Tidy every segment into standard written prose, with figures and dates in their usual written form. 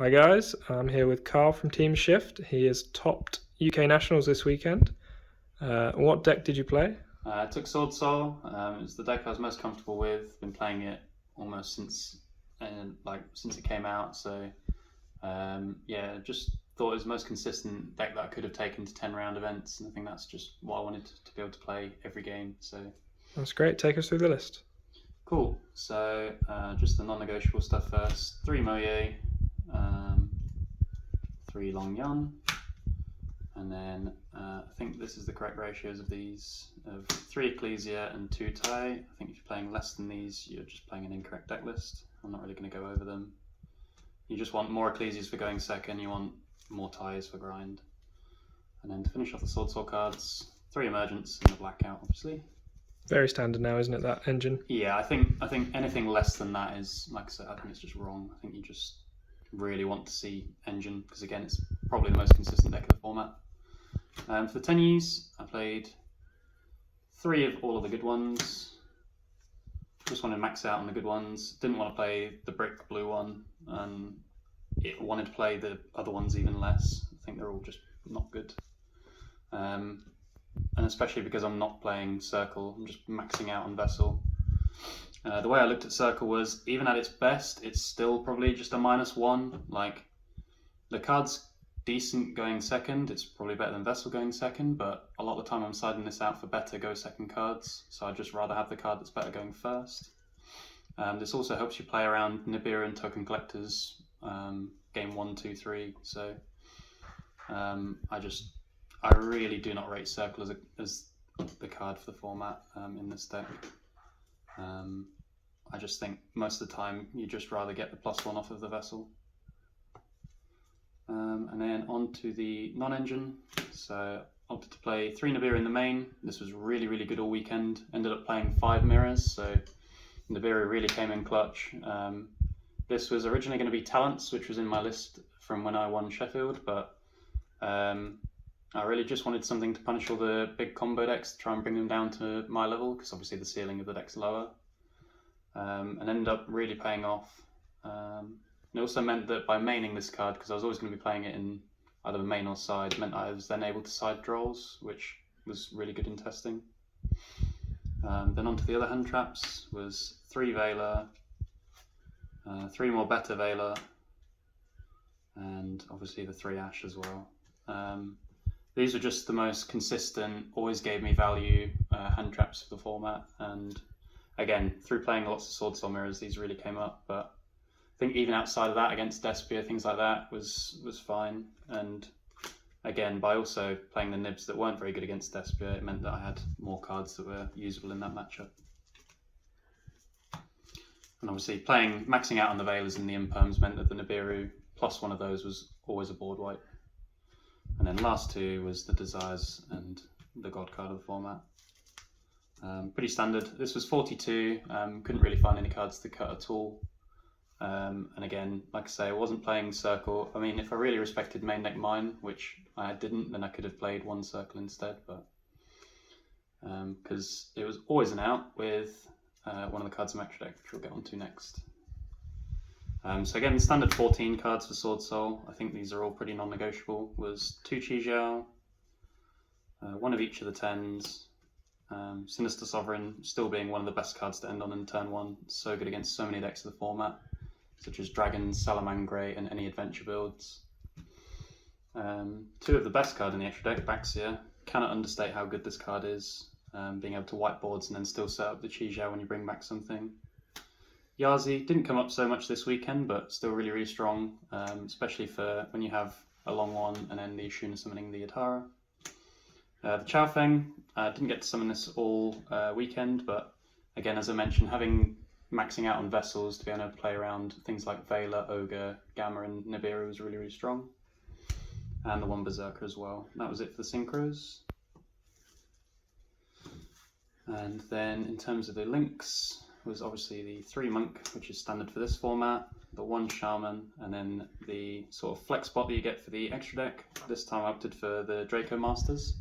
Hi guys, I'm here with Carl from Team Shift. He has topped UK Nationals this weekend. What deck did you play? I took Swordsoul. It's the deck I was most comfortable with. Been playing it almost since it came out. So just thought it was the most consistent deck that I could have taken to 10-round events, and I think that's just what I wanted to be able to play every game. So That's great. Take us through the list. cool. So just the non-negotiable stuff first. 3 Moye, 3 Long Yun, and then I think this is the correct ratios of these, of 3 Ecclesia and 2 Tai. I think if you're playing less than these, you're just playing an incorrect deck list. I'm not really going to go over them. You just want more Ecclesias for going second, you want more Tais for grind. And then to finish off the Swordsoul cards, 3 Emergence and the Blackout, obviously. Very standard now, isn't it, that engine? Yeah, I think anything less than that is, like I said, I think it's just wrong. I think you just really want to see engine, because again, it's probably the most consistent deck of the format. For the 10Es, I played 3 of all of the good ones. Just wanted to max out on the good ones. Didn't want to play the brick blue one, and it wanted to play the other ones even less. I think they're all just not good. And especially because I'm not playing Circle, I'm just maxing out on Vessel. The way I looked at Circle was, even at its best, it's still probably just a -1. Like, the card's decent going second, it's probably better than Vessel going second, but a lot of the time I'm siding this out for better go second cards, so I'd just rather have the card that's better going first. This also helps you play around Nibiru and Token Collectors game 1, 2, 3, so I really do not rate Circle as the card for the format in this deck. I just think most of the time you just rather get the +1 off of the Vessel. And then on to the non-engine. So I opted to play 3 Nibiru in the main. This was really, really good all weekend. Ended up playing 5 mirrors, so Nibiru really came in clutch. This was originally going to be Talents, which was in my list from when I won Sheffield, but I really just wanted something to punish all the big combo decks, to try and bring them down to my level, because obviously the ceiling of the deck's lower. And ended up really paying off. It also meant that by maining this card, because I was always going to be playing it in either main or side, meant I was then able to side Drolls, which was really good in testing. Then onto the other hand traps was 3 Veiler, 3 more better Veiler, and obviously the 3 Ash as well. These were just the most consistent, always gave me value hand traps for the format, and again, through playing lots of Swordsoul mirrors, these really came up, but I think even outside of that, against Despia, things like that was fine. And again, by also playing the nibs that weren't very good against Despia, it meant that I had more cards that were usable in that matchup. And obviously maxing out on the Veilers and the Imperms meant that the Nibiru plus one of those was always a board wipe. And then last 2 was the Desires and the God card of the format. Pretty standard. This was 42, couldn't really find any cards to cut at all. And again, like I say, I wasn't playing Circle. I mean, if I really respected main deck mine, which I didn't, then I could have played 1 Circle instead, but because it was always an out with one of the cards in extra deck, which we'll get onto next. So again, the standard 14 cards for Swordsoul, I think these are all pretty non-negotiable, was 2 Yugioh, 1 of each of the 10s, Sinister Sovereign still being one of the best cards to end on in turn 1, so good against so many decks of the format, such as Dragons, Salamangre, and any adventure builds. 2 of the best card in the extra deck, Baxia. Cannot understate how good this card is, being able to wipe boards and then still set up the Yugioh when you bring back something. Yazi didn't come up so much this weekend, but still really, really strong, especially for when you have a long one and then the Ishuna summoning the Atara. The Chaofeng, didn't get to summon this all weekend, but again, as I mentioned, maxing out on Vessels to be able to play around things like Veiler, Ogre, Gamma, and Nibiru was really, really strong. And the 1 Berserker as well. And that was it for the Synchros. And then in terms of the links, was obviously the 3 Monk, which is standard for this format, the 1 Shaman, and then the sort of flex spot that you get for the extra deck. This time I opted for the Draco Masters.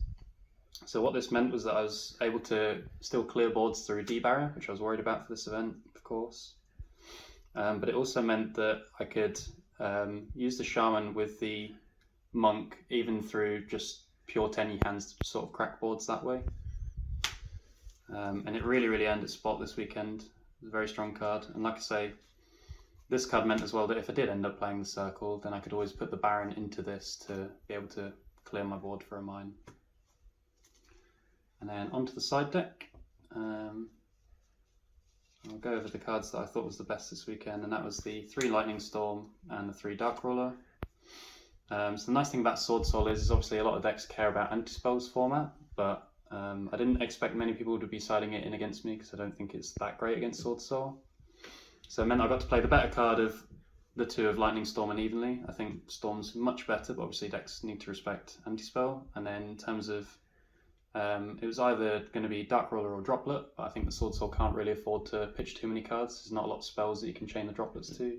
So what this meant was that I was able to still clear boards through D-Barrier, which I was worried about for this event, of course. But it also meant that I could Use the Shaman with the Monk, even through just pure 10e hands to sort of crack boards that way. And it really earned its spot this weekend. It was a very strong card. And like I say, this card meant as well that if I did end up playing the Circle, then I could always put the Baron into this to be able to clear my board for a mine. And then onto the side deck. I'll go over the cards that I thought was the best this weekend, and that was the 3 Lightning Storm and the 3 Darkruler. So the nice thing about Swordsoul is obviously a lot of decks care about anti-spells format, but I didn't expect many people to be siding it in against me because I don't think it's that great against Swordsoul. So it meant I got to play the better card of the 2 of Lightning Storm and Evenly. I think Storm's much better, but obviously decks need to respect anti-spell. And then in terms of it was either going to be Darkruler or Droplet, but I think the Swordsoul can't really afford to pitch too many cards. There's not a lot of spells that you can chain the droplets to.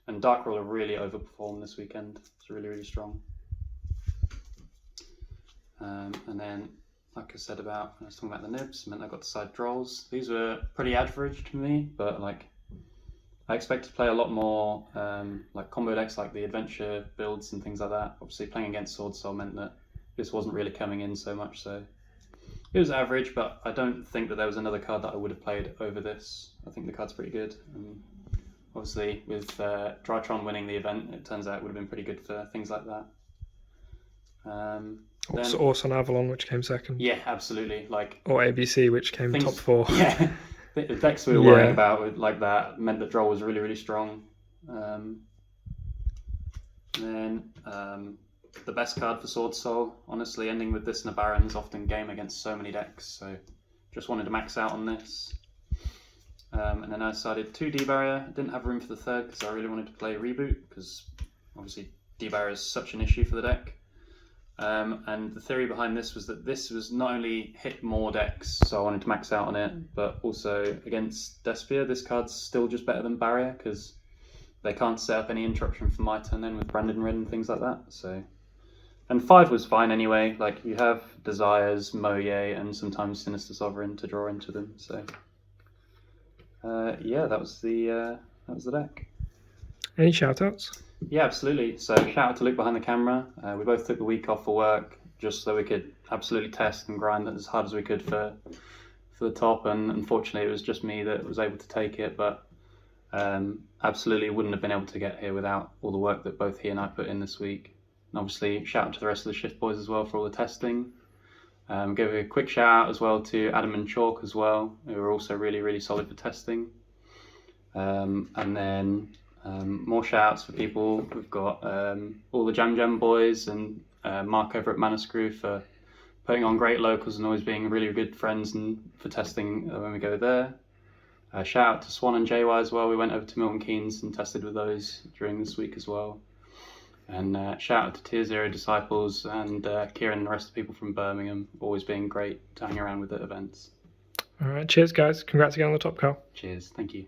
And Darkruler really overperformed this weekend. It's really strong. And then, like I said I was talking about the nibs, meant I got to side draws. These were pretty average to me, but like I expect to play a lot more like combo decks like the adventure builds and things like that. Obviously playing against Swordsoul meant that this wasn't really coming in so much, so it was average, but I don't think that there was another card that I would have played over this. I think the card's pretty good. And obviously with Drytron winning the event, it turns out it would have been pretty good for things like that. Also on Avalon, which came second. Yeah, absolutely. Or ABC, which came top 4. Yeah, the decks we were worrying about like that meant that draw was really strong. Then the best card for Swordsoul, honestly, ending with this and a Baron is often game against so many decks, so just wanted to max out on this. And then I decided 2 D-Barrier. I didn't have room for the 3rd because I really wanted to play Reboot, because obviously D-Barrier is such an issue for the deck. And the theory behind this was that this was not only hit more decks, so I wanted to max out on it, but also against Despia, this card's still just better than Barrier, because they can't set up any interruption for my turn then with Brandon Red and things like that. So, and 5 was fine anyway. Like you have Desires, Moye, and sometimes Sinister Sovereign to draw into them. So, yeah, that was the deck. Any shout-outs? Yeah, absolutely. So shout out to Luke behind the camera. We both took the week off for work just so we could absolutely test and grind as hard as we could for the top. And unfortunately, it was just me that was able to take it. But absolutely wouldn't have been able to get here without all the work that both he and I put in this week. And obviously, shout out to the rest of the shift boys as well for all the testing. Give a quick shout out as well to Adam and Chalk as well, who were also really solid for testing. And then more shout outs for people. We've got all the Jam boys and Mark over at Manuscrew for putting on great locals and always being really good friends and for testing when we go there. Shout out to Swan and JY as well. We went over to Milton Keynes and tested with those during this week as well. And shout out to Tier Zero Disciples and Kieran and the rest of the people from Birmingham, always being great to hang around with at events. All right, cheers guys. Congrats again on the top, Carl. Cheers, thank you.